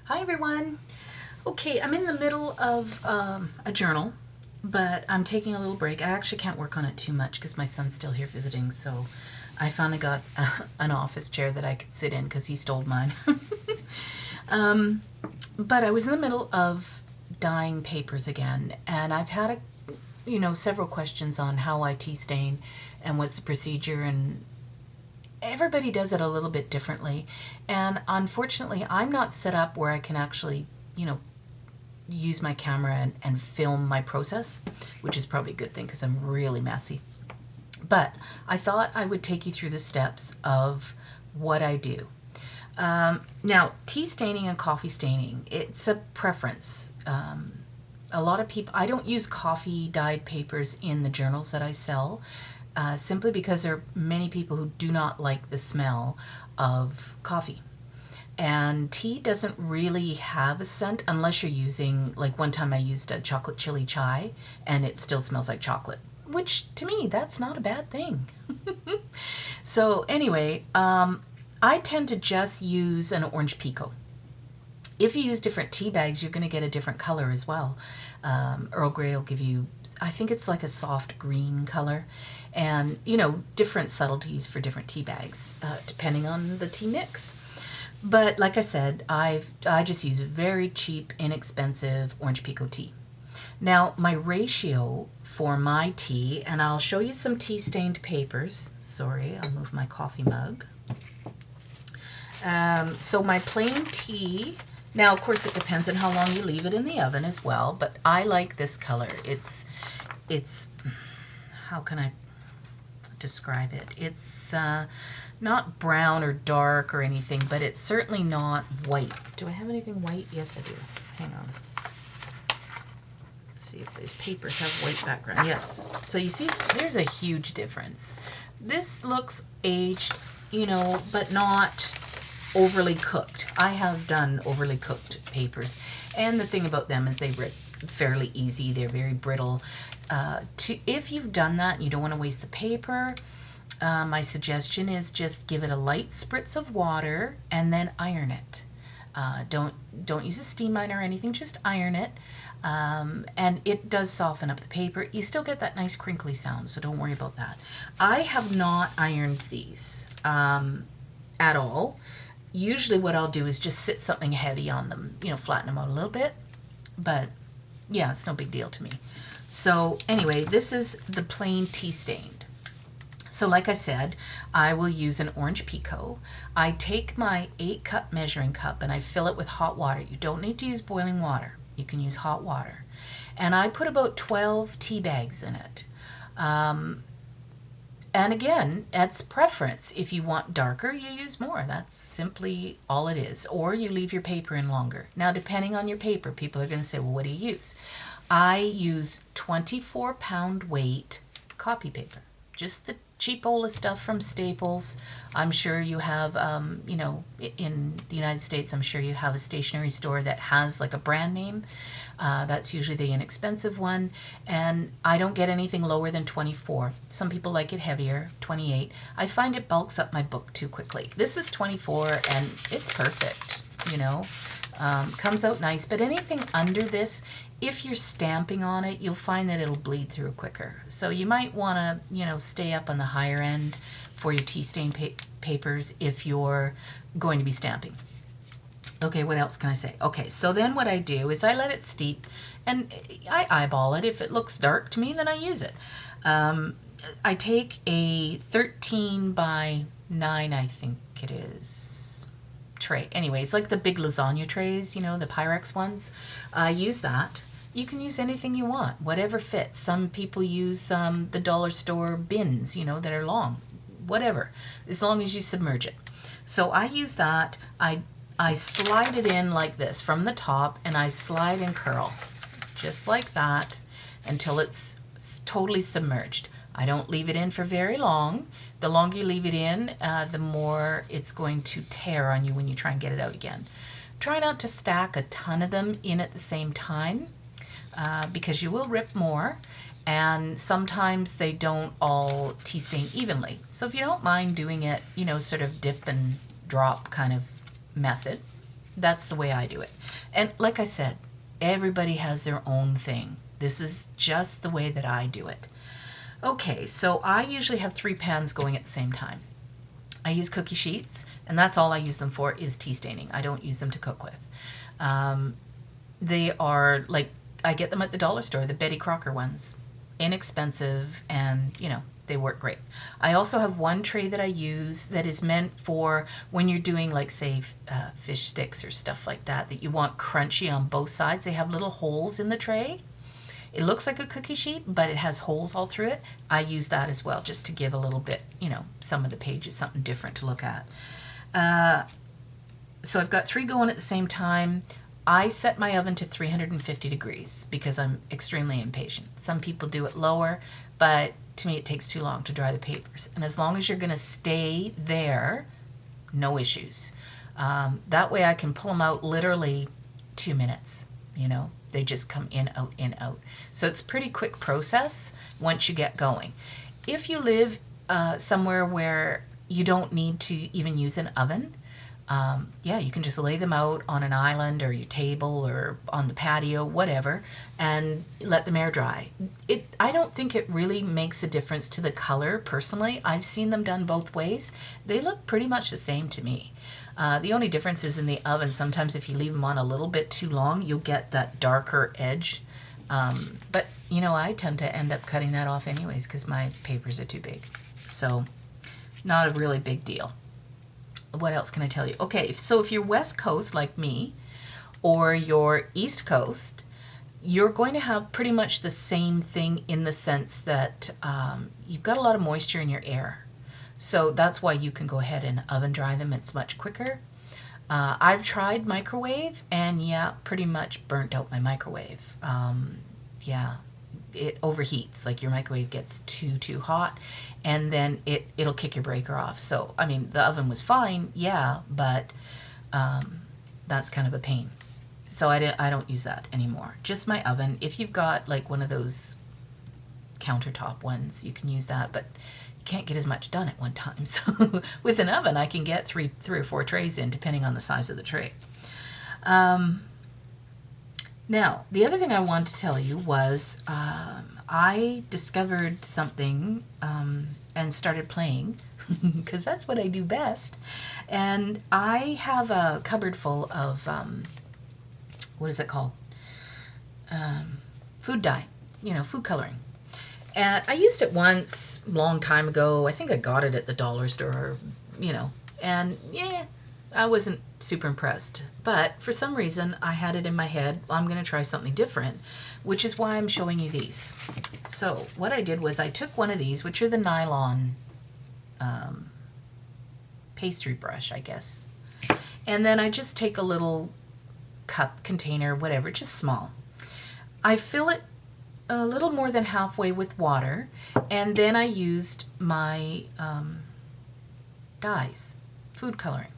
Hi everyone. Okay, I'm in the middle of a journal, but I'm taking a little break. I actually can't work on it too much because my son's still here visiting, so I finally got an office chair that I could sit in because he stole mine. But I was in the middle of dyeing papers again, and I've had several questions on how I tea stain and what's the procedure, and everybody does it a little bit differently. And unfortunately, I'm not set up where I can actually, use my camera and film my process, which is probably a good thing because I'm really messy. But I thought I would take you through the steps of what I do. Now, tea staining and coffee staining, it's a preference. A lot of people, I don't use coffee dyed papers in the journals that I sell, simply because there are many people who do not like the smell of coffee. And tea doesn't really have a scent unless you're using, like one time I used a chocolate chili chai and it still smells like chocolate, which to me, that's not a bad thing. So anyway, I tend to just use an orange pekoe. If you use different tea bags, you're going to get a different color as well. Earl Grey will give you, I think it's like a soft green color. And, different subtleties for different tea bags, depending on the tea mix. But like I said, I just use a very cheap, inexpensive orange pekoe tea. Now, my ratio for my tea, and I'll show you some tea-stained papers. Sorry, I'll move my coffee mug. So my plain tea, now of course it depends on how long you leave it in the oven as well, but I like this color. It's how can I describe it? It's not brown or dark or anything, but it's certainly not white. Do I have anything white? Yes, I do. Hang on. Let's see if these papers have white background. Yes. So you see, there's a huge difference. This looks aged, but not overly cooked. I have done overly cooked papers, and the thing about them is they rip fairly easy. They're very brittle. If you've done that and you don't want to waste the paper, my suggestion is just give it a light spritz of water and then iron it. Don't use a steam iron or anything, just iron it. And it does soften up the paper. You still get that nice crinkly sound, so don't worry about that. I have not ironed these at all. Usually what I'll do is just sit something heavy on them, flatten them out a little bit. But yeah, it's no big deal to me. So anyway, this is the plain tea stained. So like I said, I will use an orange pekoe. I take my 8-cup measuring cup and I fill it with hot water. You don't need to use boiling water. You can use hot water. And I put about 12 tea bags in it. And again, it's preference. If you want darker, you use more. That's simply all it is. Or you leave your paper in longer. Now, depending on your paper, people are going to say, well, what do you use? I use 24-pound weight copy paper. Just the cheapola stuff from Staples. I'm sure you have, in the United States, I'm sure you have a stationery store that has like a brand name. That's usually the inexpensive one. And I don't get anything lower than 24. Some people like it heavier, 28. I find it bulks up my book too quickly. This is 24 and it's perfect, comes out nice. But anything under this, if you're stamping on it, you'll find that it'll bleed through quicker. So you might want to, stay up on the higher end for your tea stain papers if you're going to be stamping. Okay, what else can I say? Okay, so then what I do is I let it steep and I eyeball it. If it looks dark to me, then I use it. I take a 13 by 9, I think it is, tray. Anyways, like the big lasagna trays, the Pyrex ones. I use that. You can use anything you want, whatever fits. Some people use the dollar store bins, that are long, whatever, as long as you submerge it. So I use that. I slide it in like this from the top, and I slide and curl, just like that, until it's totally submerged. I don't leave it in for very long. The longer you leave it in, the more it's going to tear on you when you try and get it out again. Try not to stack a ton of them in at the same time, because you will rip more, and sometimes they don't all tea stain evenly. So if you don't mind doing it, sort of dip and drop kind of method, That's the way I do it. And like I said, everybody has their own thing. This is just the way that I do it. Okay, so I usually have 3 pans going at the same time. I use cookie sheets, and that's all I use them for is tea staining. I don't use them to cook with. They are like, I get them at the dollar store, the Betty Crocker ones. Inexpensive, and they work great. I also have one tray that I use that is meant for when you're doing, like, say, fish sticks or stuff like that you want crunchy on both sides. They have little holes in the tray. It looks like a cookie sheet, but it has holes all through it. I use that as well, just to give a little bit, some of the pages something different to look at. So I've got 3 going at the same time. I set my oven to 350 degrees because I'm extremely impatient. Some people do it lower, but to me it takes too long to dry the papers. And as long as you're going to stay there, no issues. That way I can pull them out literally 2 minutes, They just come in, out. So it's a pretty quick process once you get going. If you live somewhere where you don't need to even use an oven, you can just lay them out on an island or your table or on the patio, whatever, and let them air dry. I don't think it really makes a difference to the color, personally. I've seen them done both ways. They look pretty much the same to me. The only difference is in the oven. Sometimes if you leave them on a little bit too long, you'll get that darker edge. But, I tend to end up cutting that off anyways because my papers are too big. So, not a really big deal. What else can I tell you? Okay, so if you're West Coast like me, or you're East Coast, you're going to have pretty much the same thing in the sense that you've got a lot of moisture in your air. So that's why you can go ahead and oven dry them. It's much quicker. I've tried microwave, and pretty much burnt out my microwave. It overheats, like your microwave gets too hot, and then it'll kick your breaker off. So, I mean, the oven was fine, but that's kind of a pain. So I don't use that anymore. Just my oven. If you've got like one of those countertop ones, you can use that, but you can't get as much done at one time. So with an oven, I can get three or four trays in, depending on the size of the tray. Now, the other thing I wanted to tell you was I discovered something and started playing, because that's what I do best. And I have a cupboard full of, what is it called? Food dye, food coloring. And I used it once, a long time ago. I think I got it at the dollar store, and I wasn't super impressed. But for some reason, I had it in my head, I'm going to try something different, which is why I'm showing you these. So what I did was I took one of these, which are the nylon pastry brush, I guess. And then I just take a little cup, container, whatever, just small. I fill it a little more than halfway with water, and then I used my dyes, food coloring.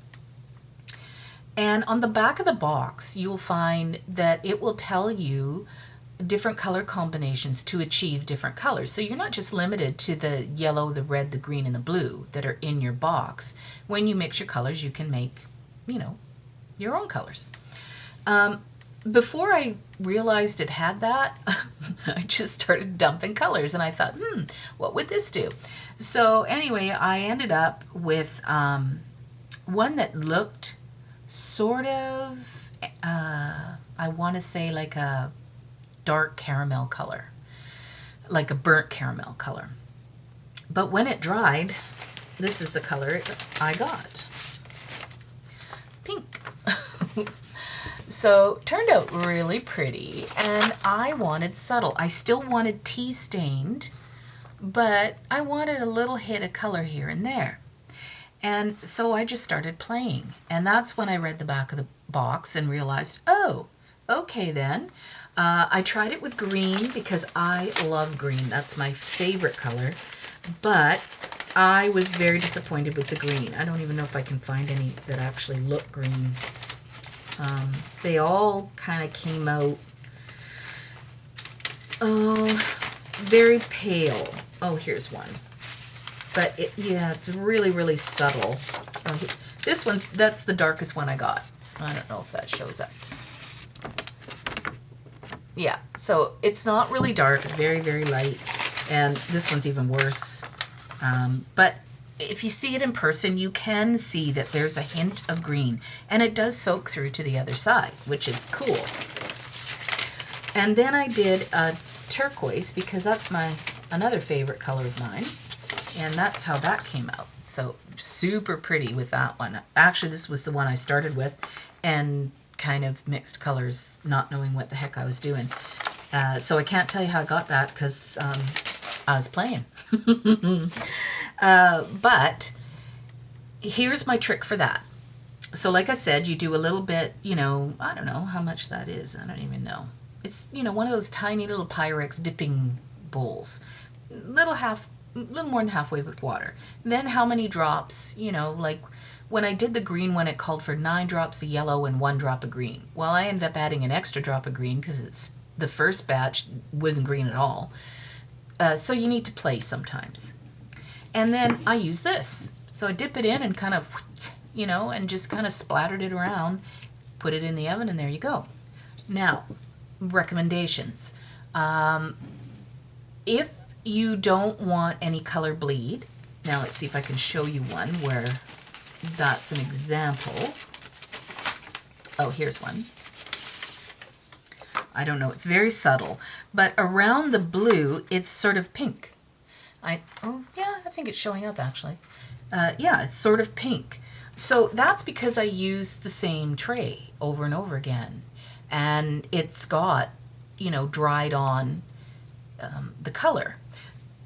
And on the back of the box, you'll find that it will tell you different color combinations to achieve different colors. So you're not just limited to the yellow, the red, the green, and the blue that are in your box. When you mix your colors, you can make, your own colors. Before I realized it had that, I just started dumping colors, and I thought, what would this do? So anyway, I ended up with one that looked sort of, I want to say like a dark caramel color, like a burnt caramel color. But when it dried, this is the color I got. Pink. So turned out really pretty, and I wanted subtle. I still wanted tea stained, but I wanted a little hit of color here and there. And so I just started playing, and that's when I read the back of the box and realized, oh, okay then. I tried it with green because I love green. That's my favorite color, but I was very disappointed with the green. I don't even know if I can find any that actually look green. They all kind of came out, very pale. Oh, here's one. But it's really, really subtle. That's the darkest one I got. I don't know if that shows up. Yeah, so it's not really dark. It's very, very light. And this one's even worse. But if you see it in person, you can see that there's a hint of green. And it does soak through to the other side, which is cool. And then I did a turquoise because that's another favorite color of mine. And that's how that came out. So super pretty with that one. Actually, this was the one I started with and kind of mixed colors, not knowing what the heck I was doing. So I can't tell you how I got that because I was playing. But here's my trick for that. So like I said, you do a little bit, I don't know how much that is. I don't even know. It's, one of those tiny little Pyrex dipping bowls. Little more than halfway with water. Then how many drops, like when I did the green one, it called for 9 drops of yellow and 1 drop of green. Well, I ended up adding an extra drop of green because the first batch wasn't green at all. So you need to play sometimes. And then I use this. So I dip it in and kind of, and just kind of splattered it around, put it in the oven, and there you go. Now, recommendations. If you don't want any color bleed, now let's see if I can show you one where that's an example. Oh, here's one. I don't know, it's very subtle, but around the blue, it's sort of pink. I think it's showing up actually. Yeah, it's sort of pink. So that's because I use the same tray over and over again. And it's got, dried on the color.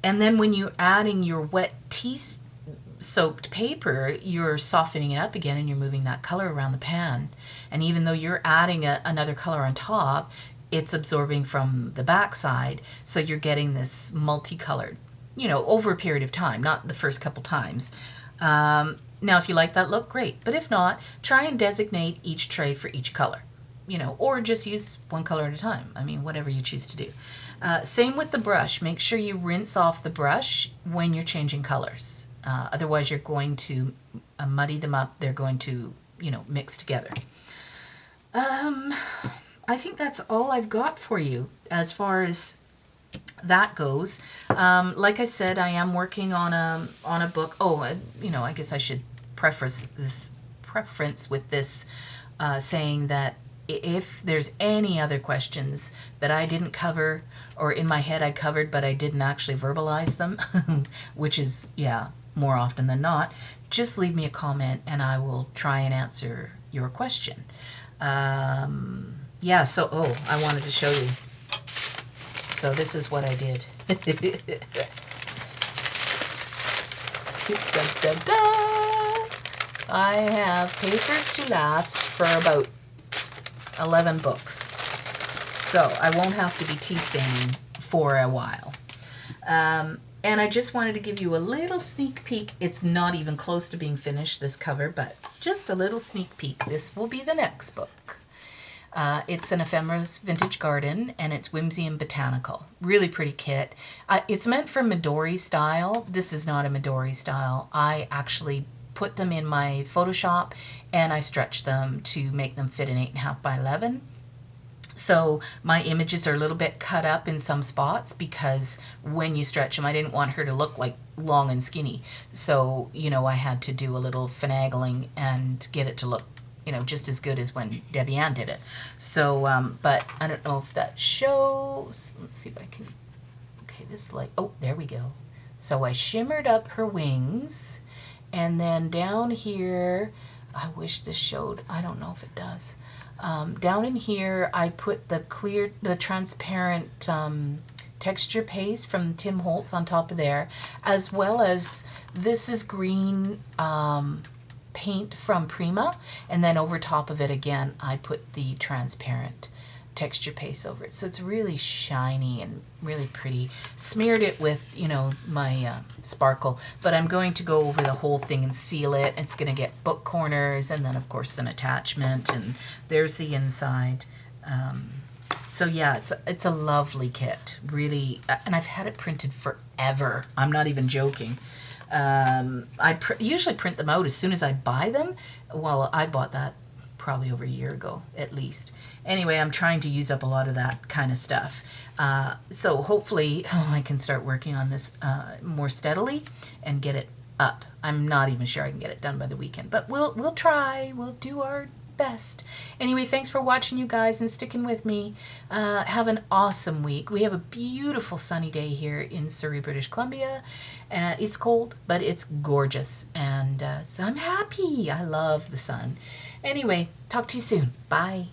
And then when you're adding your wet tea-soaked paper, you're softening it up again and you're moving that color around the pan. And even though you're adding another color on top, it's absorbing from the backside. So you're getting this multicolored, over a period of time, not the first couple times. Now, if you like that look, great. But if not, try and designate each tray for each color, or just use one color at a time. I mean, whatever you choose to do. Same with the brush. Make sure you rinse off the brush when you're changing colors. Otherwise, you're going to muddy them up. They're going to, mix together. I think that's all I've got for you as far as that goes. Like I said, I am working on a book. Oh, I guess I should preference with this saying that if there's any other questions that I didn't cover or in my head I covered but I didn't actually verbalize them, which is, more often than not, just leave me a comment and I will try and answer your question. I wanted to show you. So this is what I did. I have papers to last for about 11 books. So I won't have to be tea staining for a while. And I just wanted to give you a little sneak peek. It's not even close to being finished, this cover, but just a little sneak peek. This will be the next book. It's an Ephemeris Vintage Garden, and it's Whimsy and Botanical. Really pretty kit. It's meant for Midori style. This is not a Midori style. I actually put them in my Photoshop, and I stretched them to make them fit an 8.5 by 11. So my images are a little bit cut up in some spots because when you stretch them, I didn't want her to look like long and skinny. So, I had to do a little finagling and get it to look, just as good as when Debbie Ann did it. So, but I don't know if that shows. Let's see if I can. Okay, this light. Oh, there we go. So I shimmered up her wings. And then down here, I wish this showed. I don't know if it does. Down in here, I put the transparent texture paste from Tim Holtz on top of there, as well as this is green paint from Prima, and then over top of it again, I put the transparent texture paste over it. So it's really shiny and really pretty. Smeared it with, my sparkle, but I'm going to go over the whole thing and seal it. It's going to get book corners and then, of course, an attachment, and there's the inside. So yeah, it's a lovely kit, really, and I've had it printed forever. I'm not even joking. I usually print them out as soon as I buy them. Well, I bought that probably over a year ago at least. Anyway, I'm trying to use up a lot of that kind of stuff. So hopefully I can start working on this more steadily and get it up. I'm not even sure I can get it done by the weekend, but we'll try. We'll do our best. Anyway, thanks for watching, you guys, and sticking with me. Have an awesome week. We have a beautiful sunny day here in Surrey, British Columbia. It's cold, but it's gorgeous, and so I'm happy. I love the sun. Anyway, talk to you soon. Bye.